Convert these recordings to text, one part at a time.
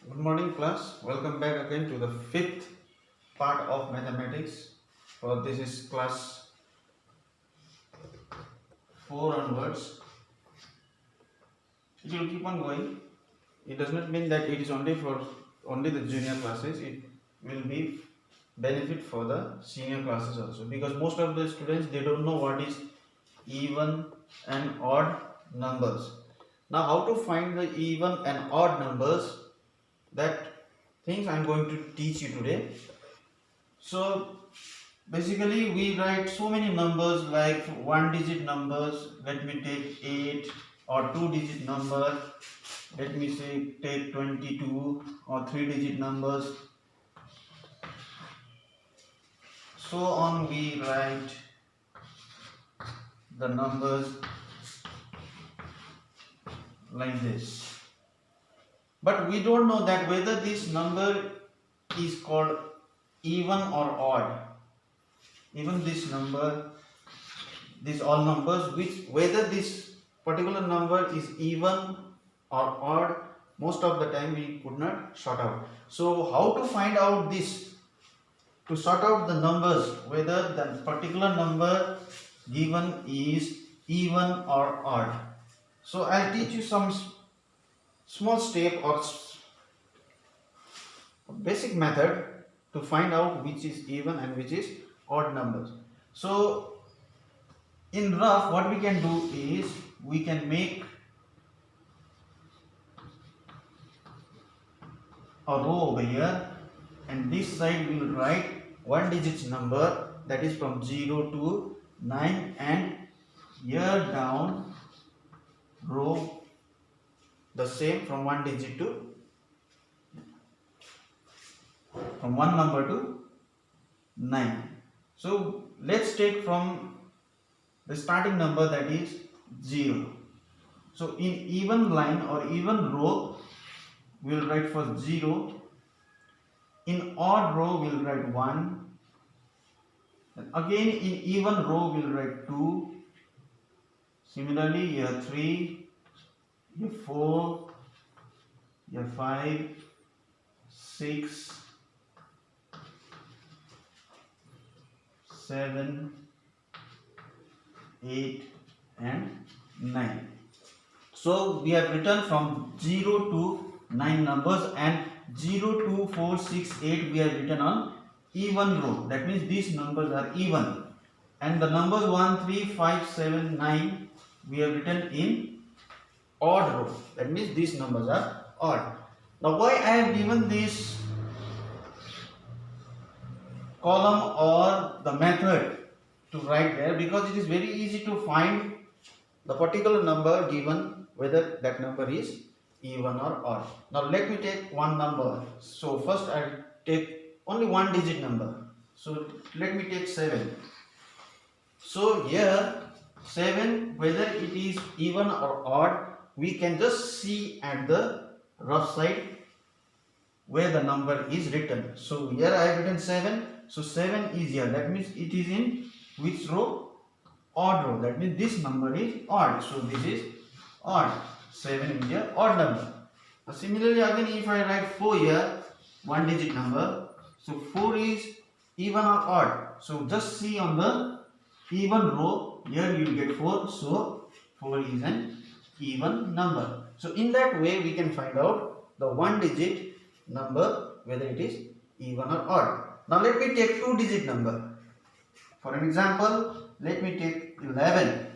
Good morning, class. Welcome back again to the fifth part of mathematics. This is class 4 onwards. It will keep on going. It does not mean that it is only for only the junior classes. It will be benefit for the senior classes also, because most of the students, they don't know what is even and odd numbers. Now, how to find the even and odd numbers, that things I am going to teach you today. So basically we write so many numbers like one digit numbers. Let me take 8, or two digit number, let me say take 22, or three digit numbers, so on. We write the numbers like this, but we don't know that whether this number is called even or odd. Even this number, these all numbers, which whether this particular number is even or odd, most of the time we could not sort out. So how to find out this, to sort out the numbers whether the particular number given is even or odd? So I'll teach you some small step or basic method to find out which is even and which is odd numbers. So in rough, what we can do is we can make a row over here, and this side we will write one digit number, that is from 0 to 9, and here down row the same from one digit to from one number to 9. So let's take from the starting number, that is 0. So in even line or even row we will write for 0. In odd row we will write 1. And again in even row we will write 2. Similarly here 3, here 4, here 5, 6, 7, 8 and 9. So we have written from 0 to 9 numbers, and 0, 2, 4, 6, 8 we have written on even row. That means these numbers are even. And the numbers 1, 3, 5, 7, 9 we have written in odd row. That means these numbers are odd. Now why I have given this column or the method to write there? Because it is very easy to find the particular number given, whether that number is even or odd. Now let me take one number. So first I will take only one digit number. So let me take 7. So here 7, whether it is even or odd, we can just see at the rough side where the number is written. So here I have written 7. So 7 is here. That means it is in which row? Odd row. That means this number is odd. So this is odd. 7 is here, odd number. Similarly, again if I write 4 here, one digit number. So 4 is even or odd. So just see on the even row. Here you will get 4. So 4 is an even number. So in that way we can find out the one digit number whether it is even or odd. Now let me take two digit number. For an example, let me take 11.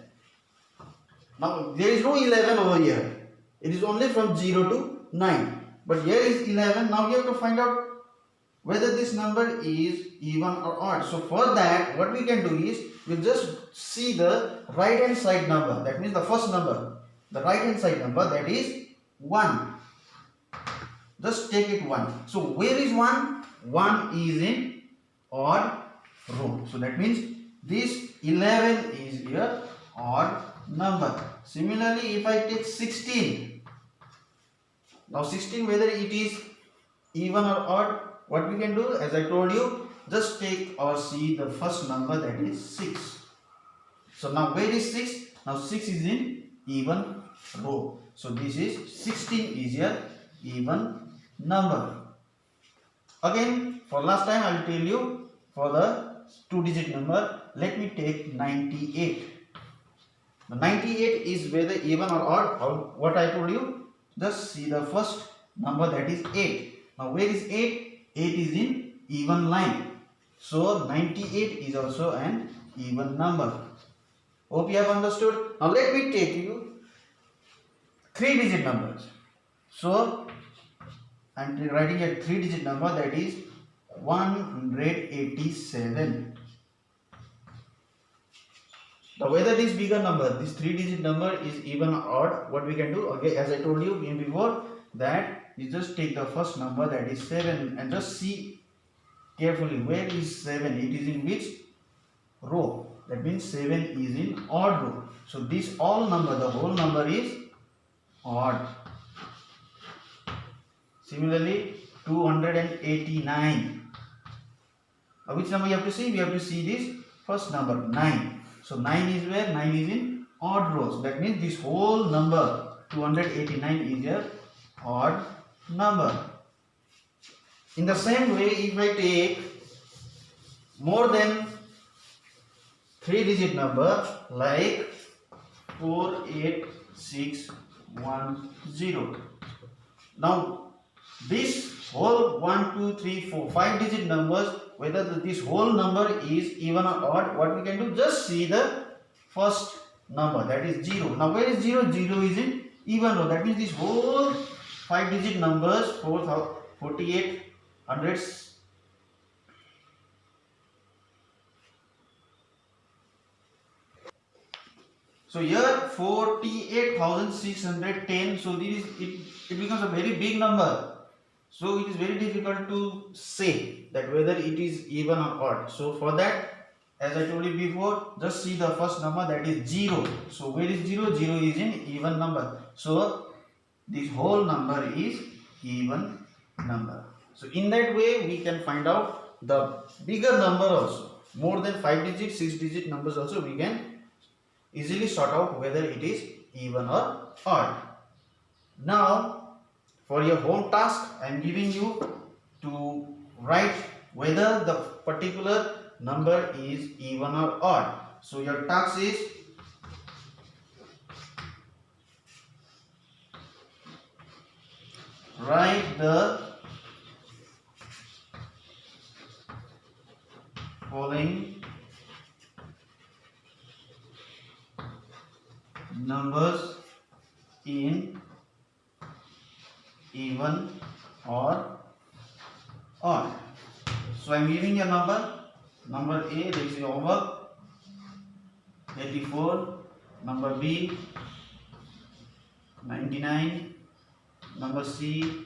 Now there is no 11 over here. It is only from 0 to 9. But here is 11. Now you have to find out whether this number is even or odd. So for that, what we can do is we'll just see the right hand side number. That means the first number. The right hand side number, that is 1. Just take it 1. So where is 1? 1 is in odd row. So that means this 11 is here odd number. Similarly, if I take 16. Now 16, whether it is even or odd, what we can do, as I told you, just take or see the first number, that is 6. So now where is 6? Now 6 is in even row. So this is 16 is here even number. Again, for last time I will tell you for the two-digit number. Let me take 98. The 98 is whether even or odd. What I told you, just see the first number, that is 8. Now where is 8? 8 is in even line. So 98 is also an even number. Hope you have understood. Now let me take you three-digit numbers. So I am writing a three-digit number, that is 187. Now whether this bigger number, this three-digit number is even or odd, what we can do, okay, as I told you before, that you just take the first number, that is 7, and just see carefully where is 7. It is in which row? That means 7 is in odd row. So this all number, the whole number is odd. Similarly, 289. Now which number you have to see? We have to see this first number, 9. So 9 is where? 9 is in odd rows. That means this whole number 289 is a odd number. In the same way, if I take more than three-digit number like 48610. Now this whole 1, 2, 3, 4, 5-digit numbers, whether this whole number is even or odd, what we can do, just see the first number, that is 0. Now where is 0? 0 is in even row. That means this whole 5-digit numbers, 48 hundreds, so here 48,610. So this is it becomes a very big number. So it is very difficult to say that whether it is even or odd. So for that, as I told you before, just see the first number, that is 0. So where is 0? 0 is in even number. So this whole number is even number. So in that way we can find out the bigger number also. More than 5-digit, 6-digit numbers also we can easily sort out whether it is even or odd. Now for your home task, I am giving you to write whether the particular number is even or odd. So your task is write the following numbers in even or odd. So I am giving a number. Number A, there is your homework, 84. Number B, 99. Number C,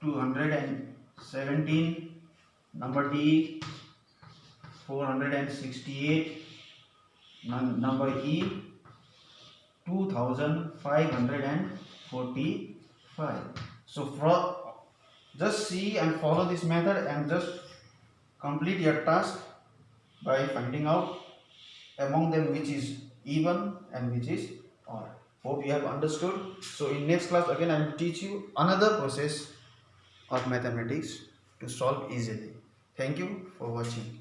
217. Number D, 468. Number E, 2545. So just see and follow this method and just complete your task by finding out among them which is even and which is odd. Hope you have understood. So in next class again I will teach you another process of mathematics to solve easily. Thank you for watching.